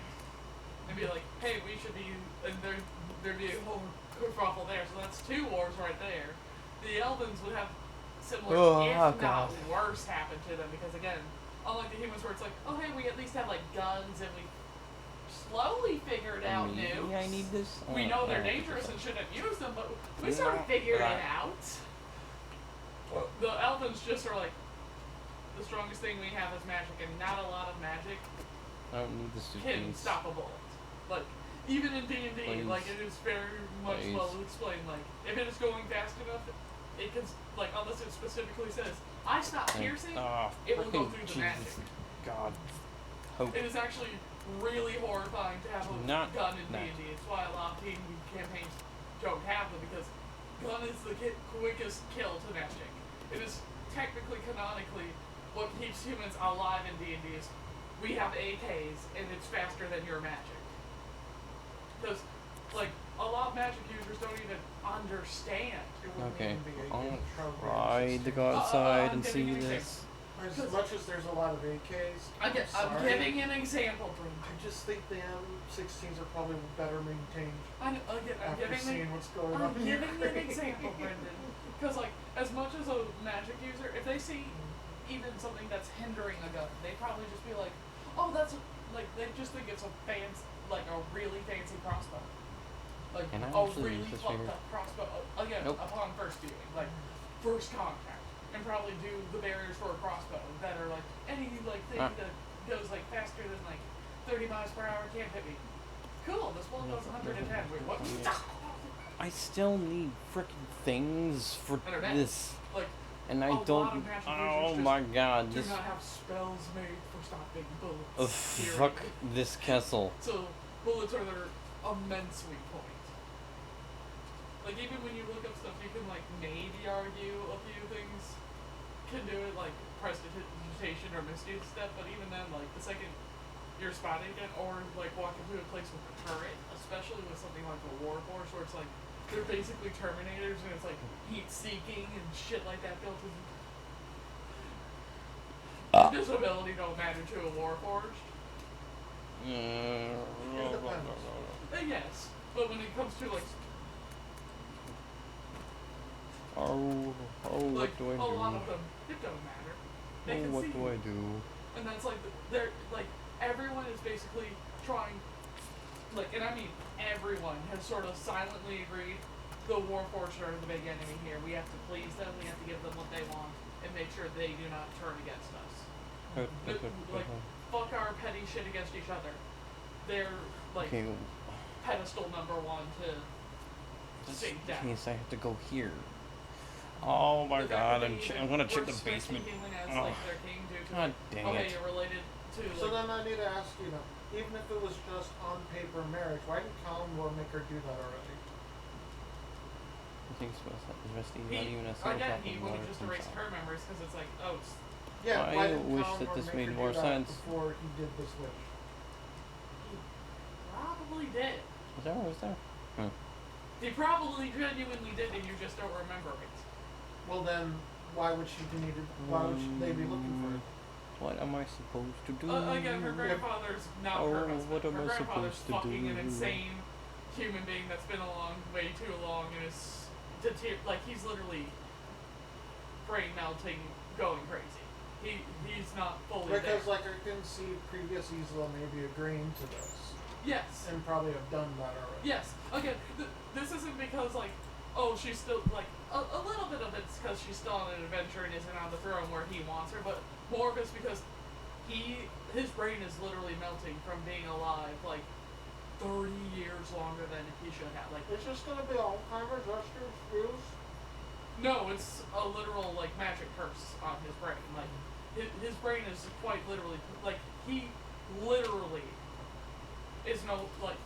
And be like, hey, we should be, and there'd be a whole kerfuffle there. So that's 2 wars right there. The Elvens would have similar, if not God. worse, happen to them because again, unlike the humans where it's like, oh hey, we at least have like guns and we slowly figured out Maybe nukes. I need this. We Oh, know they're oh, dangerous okay. and shouldn't use them, but we sort of figured it out. The Elvens just are like, the strongest thing we have is magic, and not a lot of magic I don't need this can suitcase. stop a bullet. Like, even in D&D, Please. like, it is very much Please. well explained. Like, if it is going fast enough, it can, like, unless it specifically says, I stop piercing, it will go frickin' through the Jesus. magic. God. Hope. It is actually really horrifying to have a Not gun in that. D&D. It's why a lot of D&D campaigns don't have them, because gun is the quickest kill to magic. It is technically, canonically, what keeps humans alive in D&D is we have AKs, and it's faster than your magic. Because, like, a lot of magic users don't even understand. It wouldn't Okay. even be a I'll good program try to system. go outside I'm and see giving you an this. As much as there's a lot of AKs, I'm sorry, giving an example, Brent. I just think the M16s are probably better maintained I'm after giving seeing what's going on. I'm in giving an Ukraine. example, Brendan. Because, like, as much as a magic user, if they see even something that's hindering a gun, they probably just be like, oh, that's, like, they just think it's a really fancy crossbow. Like, Can I a actually really use this fucked finger? up crossbow. Again, Nope. upon first viewing. Like, first contact. And probably do the barriers for a crossbow that are, like, any, like, thing Ah. that goes, like, faster than, like, 30 miles per hour can't hit me. Cool, this one goes 110. Wait, what? I still need frickin' things for Internet. this, Like, and a I lot don't. of magic Oh users my God! do This. not have spells made for stopping bullets. Oh, period. fuck this Kessel. So bullets are their immense weak point. Like even when you look up stuff, you can like maybe argue a few things can do it, like prestidigitation or misty step. But even then, like the second you're spotting it, or like walk into a place with a turret, especially with something like the Warforged, where it's like they're basically Terminators and it's like heat seeking and shit like that built in. Invisibility don't matter to a Warforged. Yes, but when it comes to like Oh, like what do I a lot do? of them, it don't matter. They Oh, can what see do you. I do? And that's like they're like everyone is basically trying, like, and I mean everyone has sort of silently agreed. The Warforged are the big enemy here. We have to please them. We have to give them what they want and make sure they do not turn against us. Like fuck our petty shit against each other. They're like Okay, pedestal number one to just sink in down. case I have to go here. Oh my The fact God! that I'm they even I'm gonna check the respect basement. Healing as Oh. like their king due to God like, dang okay, it! you're related to So like, then I need to ask you now, even if it was just on paper marriage, why didn't Kalimdor make her do that already? I think it's supposed to investigate not He, even a single again, drop he of would water have just from erased Shaw. her memories because it's like, oh, it's, Yeah, I why didn't wish that Kalimdor this make made her more do that sense. before he did this wish? he probably did. Was there? Was there? He probably genuinely did, and you just don't remember it. Well then, why would she be needed? Why would they be looking for it? What am I supposed to do? Again, her grandfather's not her Oh, husband. what am Her I grandfather's supposed to fucking an do? insane human being that's been along way too long and is like he's literally brain melting, going crazy. He's not fully Because there. like I can see previous Isla maybe agreeing to this Yes. and probably have done that already. Yes. Again, this isn't because like, oh, she's still like a little bit of it's because she's still on an adventure and isn't on the throne where he wants her, but more of it's because his brain is literally melting from being alive like 30 years longer than he should have. Like, It's just gonna be Alzheimer's, that's your excuse? no, it's a literal like magic curse on his brain. Like, his brain is quite literally like he literally is no like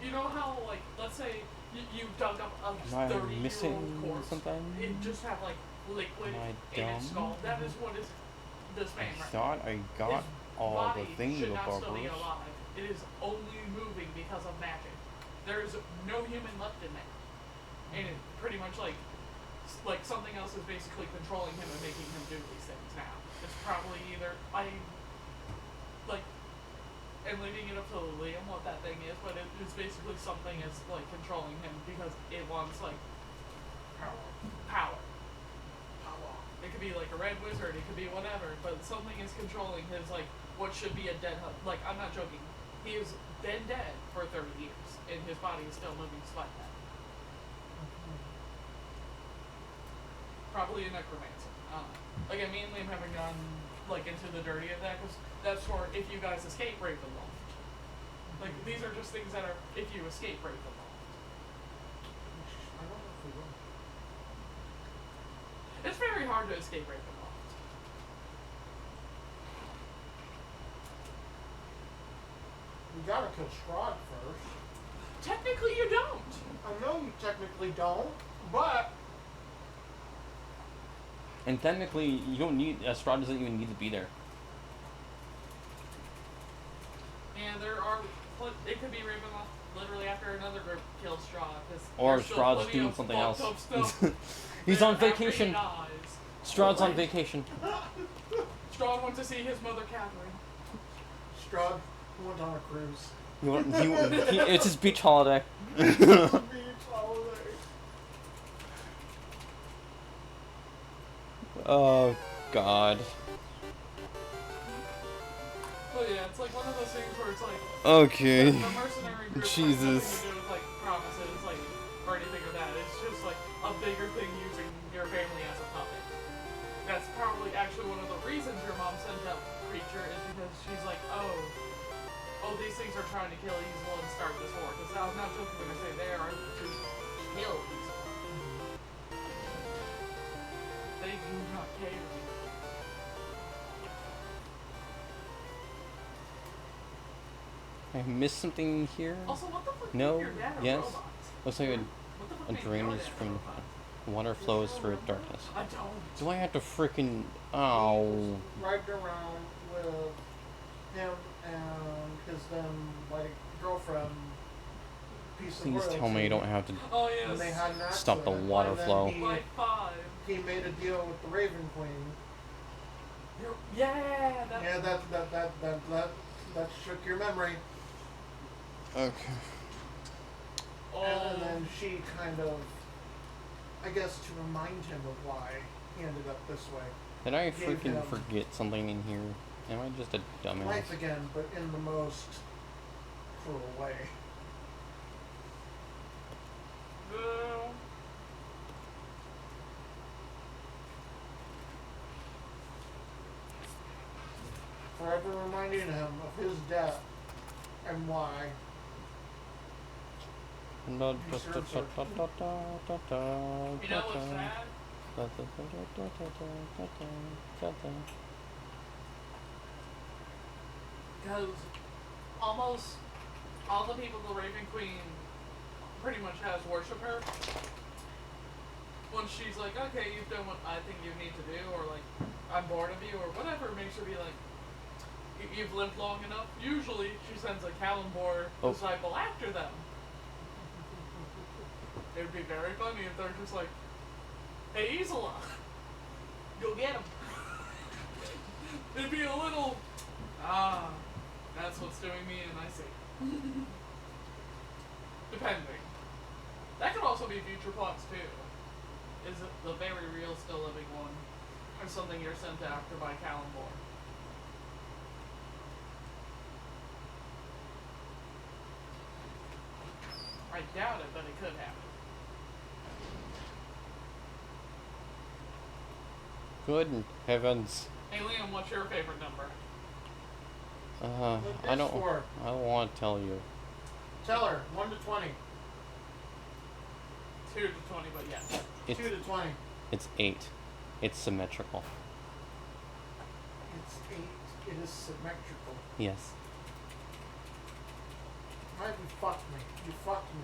you know how like let's say you dug up a Am I 30-year-old missing corpse. something? It just have like liquid Am I in its dumb? skull. That is what is this man I right thought I got His all the body things should of not still be Barbaros. alive. It is only moving because of magic. There is no human left in there, and it pretty much like something else is basically controlling him and making him do these things now. It's probably either and leaving it up to Liam what that thing is, but it's basically something is like controlling him because it wants like power. It could be like a red wizard, it could be whatever, but something is controlling his like what should be a dead like I'm not joking. He has been dead for 30 years and his body is still moving despite that. Probably a necromancer. Again, me and Liam haven't gone like into the dirty of that because that's for if you guys escape Ravenloft. Like these are just things that are if you escape Ravenloft. I don't know if we will. It's very hard to escape Ravenloft. You gotta kill Strahd first. Technically, you don't. I know you technically don't, but And technically, you don't need. Strahd doesn't even need to be there. And there are. It could be Ravenloft literally after another group kills Strahd. Or Strahd's doing something else. He's on vacation. Strahd's on vacation. Strahd went to see his mother Catherine. Strahd went on a cruise. It's his beach holiday. Beach holiday. Oh God. But yeah, it's like one of those things where it's like Okay. the mercenary group has Jesus. nothing to do with like promises, like or anything of that. It's just like a bigger thing using your family as a puppet. That's probably actually one of the reasons your mom sent out Preacher is because she's like, oh, these things are trying to kill Isla and start this war. Because I'm not joking when I say they are to kill Isla. They do not care. I missed something here. Also, what the fuck No, made your dad a yes. robot? Looks like What the fuck a made your drain dad is a from robot? water flows through darkness. I don't. Do I have to freaking? Oh. Riding around with him and his then like girlfriend. Piece of Please tell royalty. me you don't have to Oh yes. And they had an stop the accident, water and then flow. Like 5. He made a deal with the Raven Queen. Yeah. That, Yeah, that shook your memory. Okay. Oh. And then she kind of, I guess, to remind him of why he ended up this way. Did I Gave freaking him forget something in here? Am I just a dumbass? life again, but in the most cruel way. No. Forever reminding him of his death and why. You know what's sad? because almost all the people the Raven Queen pretty much has worship her. Once she's like, okay, you've done what I think you need to do, or like, I'm bored of you, or whatever, it makes her be like, you've lived long enough. Usually, she sends a Calimbor disciple after them. It would be very funny if they're just like, hey, Isola, go get him. It'd be a little, that's what's doing me in, I see. Depending. That could also be future plots too. Is it the very real, still living one, or something you're sent after by Calimbor? I doubt it, but it could happen. Good heavens. Hey Liam, what's your favorite number? I don't. Four. I don't want to tell you. Tell her 1 to 20. 2 to 20, but yes. It's 2 to 20. it's 8. It's symmetrical. It's 8. It is symmetrical. Yes. Why have you fucked me? You fucked me.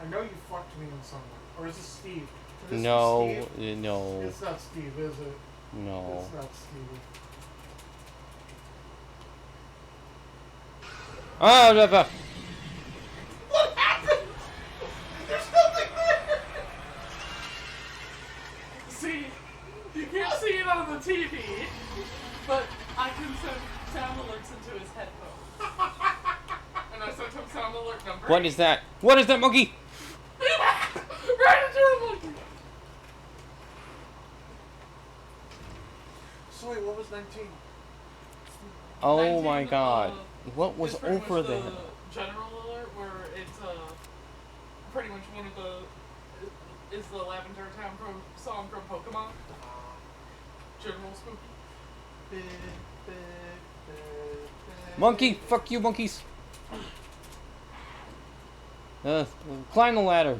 I know you fucked me in some way. Or is this Steve? Could this No. be Steve? No. It's not Steve, is it? No. It's not Steve. Ah, blah, blah. What happened? There's nothing there! See, you can't see it on the TV, but I can send sound alerts into his headphones. And I sent him sound alert number. What is that? What is that monkey? Right into the monkey! So wait, what was 19? Oh 19, my god. What was It's pretty over much there? the general alert where it's pretty much one of the is the Lavender Town song from Pokemon. General Spooky. Monkey! Fuck you, monkeys! Climb the ladder.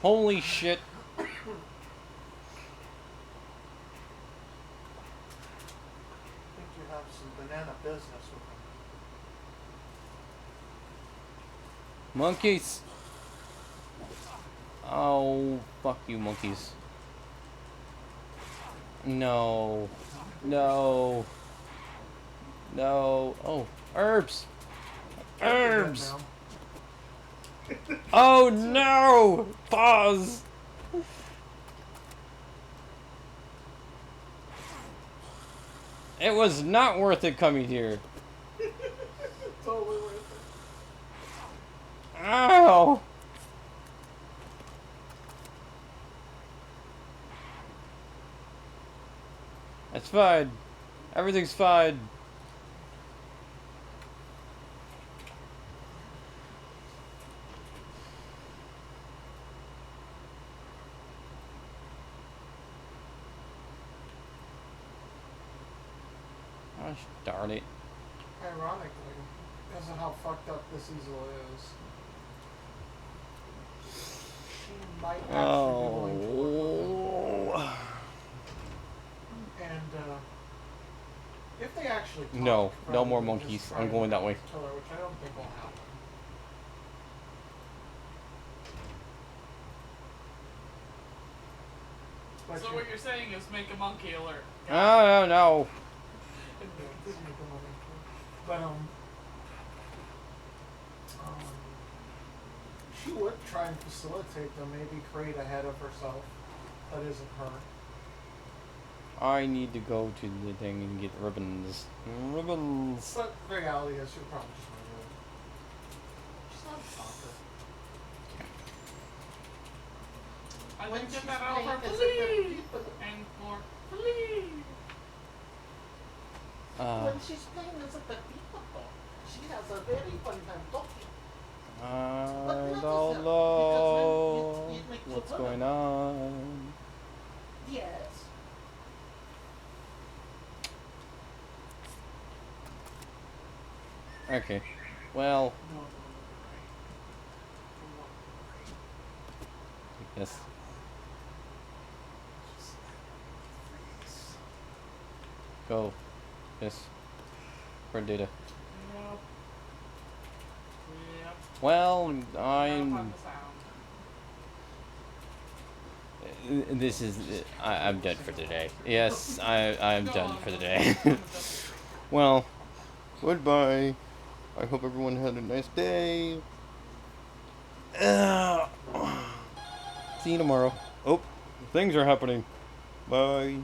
Holy shit. I think you have some banana business with him. Monkeys! Oh, fuck you, monkeys. No. No. No. Oh, herbs! Herbs! Oh no! Pause! It was not worth it coming here. Totally worth it. Ow! It's fine. Everything's fine. Gosh darn it. Ironically, because of how fucked up this easel is, she might actually be willing to work with him. Oh. And if they actually talk, No, no rather more than just monkeys. try I'm to going that way. kill her, which I don't think will happen. But So you- what you're saying is make a monkey alert. Oh no. But she would try and facilitate them, maybe create a head of herself that isn't her. I need to go to the thing and get ribbons. Ribbons. But the reality is, she'll probably just want to do it. She's not a talker. I When think she's get that out playing for as if Flea! they're people. And for Flea! When she's playing as a people, she has a very fun time talking. I don't know what's going on. Yes. Okay. Well, No. I guess. Go. Yes. For data. Yep. Well, Now find I'm. the sound. This is. I'm done for today. Yes, I'm Go done on, for the go day. on. Well, goodbye. I hope everyone had a nice day. See you tomorrow. Oh, things are happening. Bye.